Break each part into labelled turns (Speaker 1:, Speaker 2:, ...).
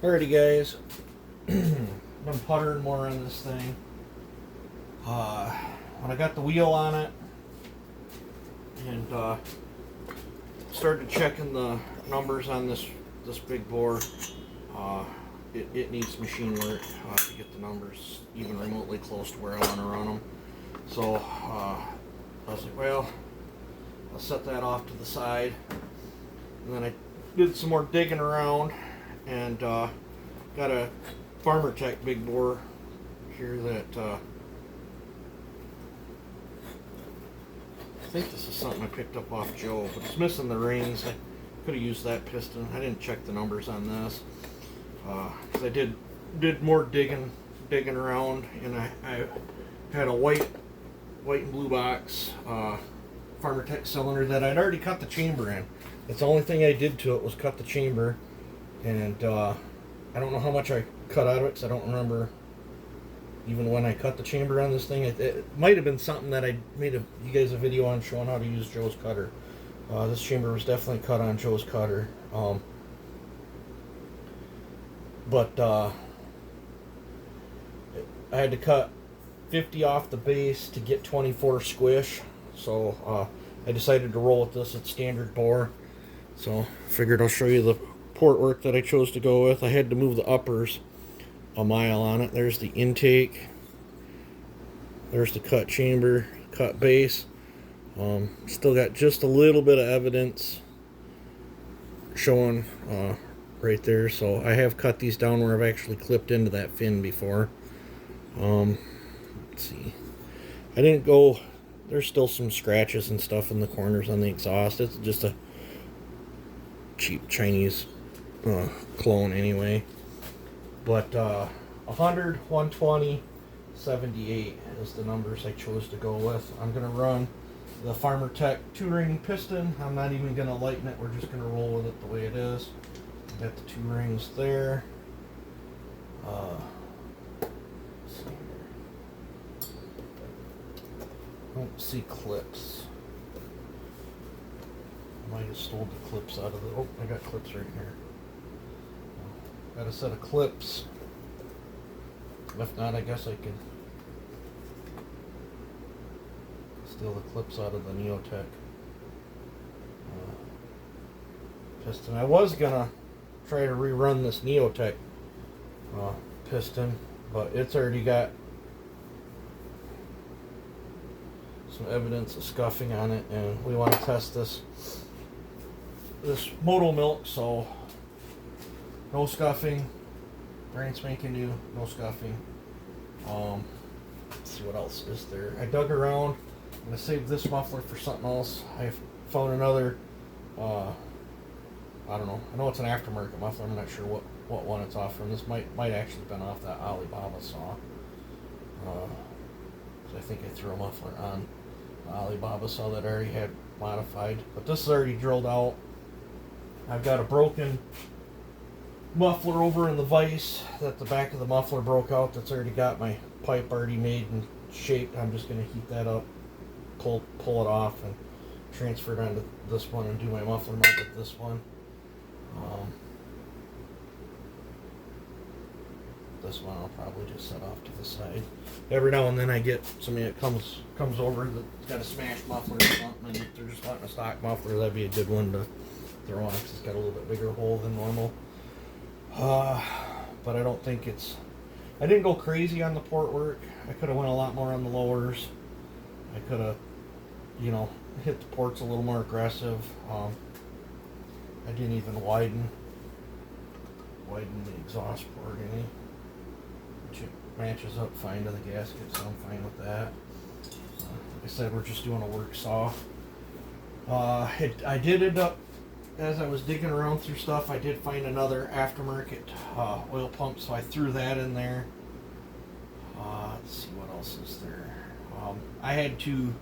Speaker 1: Alrighty guys, been puttering more on this thing. When I got the wheel on it and started checking the numbers on this big bore, it needs machine work to get the numbers even remotely close to where I want to run them. So I was like, well, I'll set that off to the side. And then I did some more digging around and got a Farmer Tech big bore here that I think this is something I picked up off Joe, but it's missing the rings. I could have used that piston. I didn't check the numbers on this because I did more digging around, and I had a white and blue box Farmer Tech cylinder that I'd already cut the chamber in. That's the only thing I did to it was cut the chamber, and I don't know how much I cut out of it because I don't remember even when I cut the chamber on this thing. It might have been something that I made you guys a video on showing how to use Joe's cutter. This chamber was definitely cut on Joe's cutter. But I had to cut 50 off the base to get 24 squish. So I decided to roll with this at standard bore. So figured I'll show you the port work that I chose to go with. I had to move the uppers a mile on it. There's the intake. There's the cut chamber, cut base. Still got just a little bit of evidence showing right there. So I have cut these down where I've actually clipped into that fin before. Let's see. I didn't go. There's still some scratches and stuff in the corners on the exhaust. It's just a cheap Chinese clone anyway. But 100, 120, 78 is the numbers I chose to go with. I'm going to run the Farmer Tech 2-ring piston. I'm not even going to lighten it. We're just going to roll with it the way it is. Got the 2 rings there. Let's see here. I don't see clips. I might have stole the clips out of the... Oh, I got clips right here. Got a set of clips. If not, I guess I can steal the clips out of the Neotech piston. I was gonna try to rerun this Neotech piston, but it's already got some evidence of scuffing on it, and we want to test this moto milk, so no scuffing, brand spanking new, no scuffing. Let's see what else is there. I dug around. I'm gonna save this muffler for something else. I found another. I don't know. I know it's an aftermarket muffler. I'm not sure what one it's off from. This might actually have been off that Alibaba saw. I think I threw a muffler on the Alibaba saw that I already had modified. But this is already drilled out. I've got a broken muffler over in the vise that the back of the muffler broke out. That's already got my pipe already made and shaped. I'm just going to heat that up, pull it off, and transfer it onto this one and do my muffler mount with this one. This one I'll probably just set off to the side. Every now and then I get somebody that comes over that's got a smashed muffler or something, and if they're just wanting a stock muffler, that'd be a good one to throw on because it's got a little bit bigger hole than normal. But I don't think I didn't go crazy on the port work. I could have went a lot more on the lowers. I could have, hit the ports a little more aggressive. I didn't even widen the exhaust port any, which it matches up fine to the gasket, so I'm fine with that. Like I said, we're just doing a work saw. I did end up, as I was digging around through stuff, I did find another aftermarket oil pump, so I threw that in there. Let's see what else is there. I had to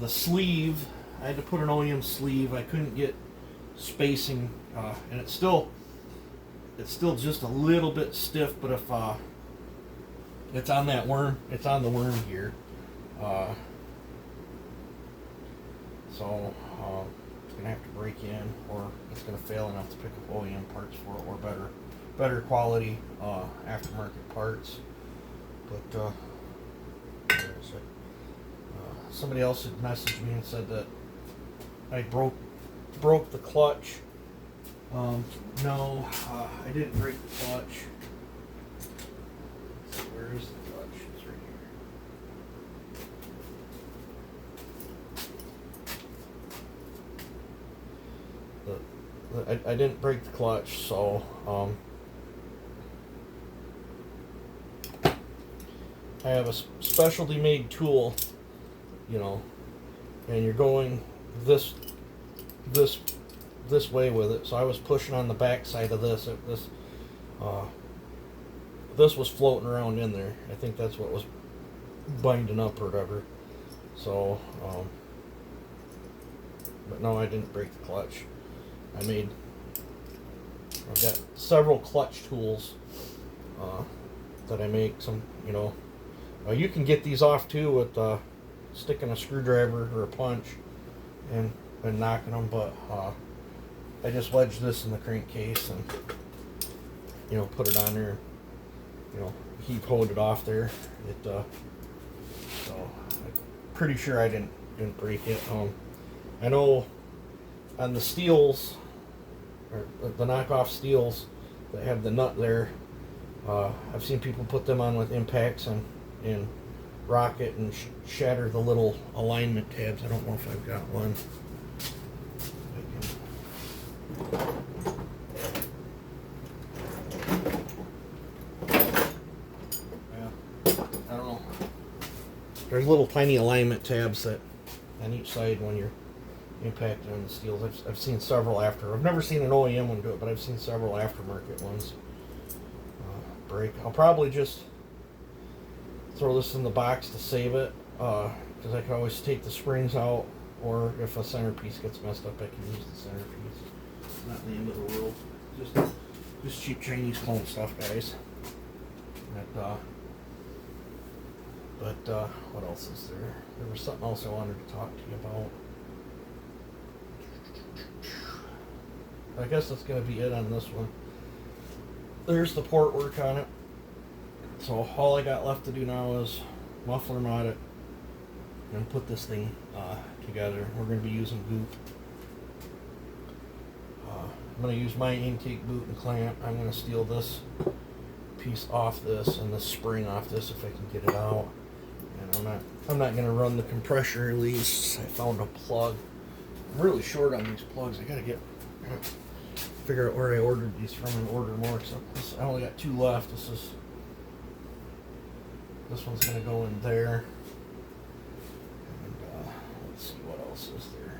Speaker 1: put an OEM sleeve. I couldn't get spacing, and it's still just a little bit stiff, but if it's on that worm, it's on the worm gear. So it's going to have to break in, or it's going to fail enough to pick up OEM parts for it, or better better quality aftermarket parts. But where is it? Somebody else had messaged me and said that I broke the clutch. No, I didn't break the clutch. Where is the clutch? It's right here. I didn't break the clutch, so I have a specialty made tool, you know, and you're going this way with it. So I was pushing on the back side of this. This was floating around in there. I think that's what was binding up or whatever. So, but no, I didn't break the clutch. I've got several clutch tools that I make. Some, you know, you can get these off too with sticking a screwdriver or a punch and knocking them. But I just wedged this in the crankcase and, you know, put it on there. You know, he pulled it off there. So I'm pretty sure I didn't break it. I know on the steels, or the knockoff steels that have the nut there, I've seen people put them on with impacts and rock it and shatter the little alignment tabs. I don't know if I've got one. There's little tiny alignment tabs that on each side when you're impacting on the steels. I've seen several I've never seen an OEM one do it, but I've seen several aftermarket ones break. I'll probably just throw this in the box to save it, because I can always take the springs out, or if a centerpiece gets messed up, I can use the centerpiece. It's not the end of the world. Just cheap Chinese clone stuff, guys. But what else is there? There was something else I wanted to talk to you about. I guess that's going to be it on this one. There's the port work on it. So all I got left to do now is muffler mod it and put this thing together. We're going to be using goop. I'm going to use my intake boot and clamp. I'm going to steal this piece off this and the spring off this if I can get it out. And I'm not going to run the compressor release. I found a plug. I'm really short on these plugs. I gotta figure out where I ordered these from and order more. So I only got 2 left. This one's gonna go in there. And let's see what else is there.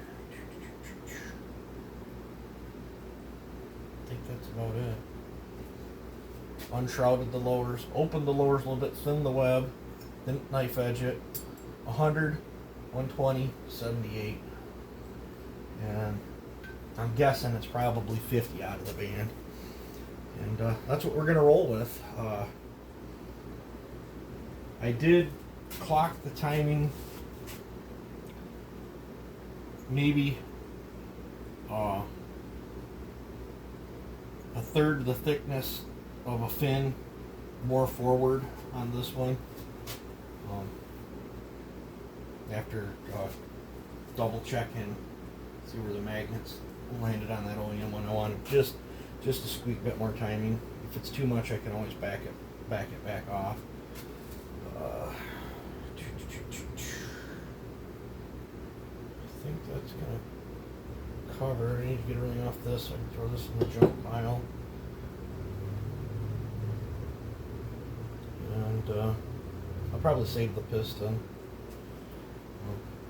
Speaker 1: I think that's about it. Unshrouded the lowers, opened the lowers a little bit, thinned the web, didn't knife edge it. 100, 120, 78. And I'm guessing it's probably 50 out of the band. And that's what we're going to roll with. I did clock the timing maybe a third of the thickness of a fin more forward on this one. After double checking, see where the magnets landed on that OEM one. I wanted just a squeak bit more timing. If it's too much, I can always back it back off. I think that's gonna cover. I need to get everything off this. So I can throw this in the junk pile. And I'll probably save the piston.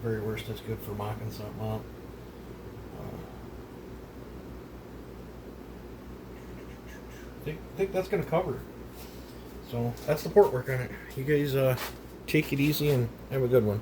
Speaker 1: Very worst, it's good for mocking something up. I think that's going to cover it. So that's the port work on it. You guys take it easy and have a good one.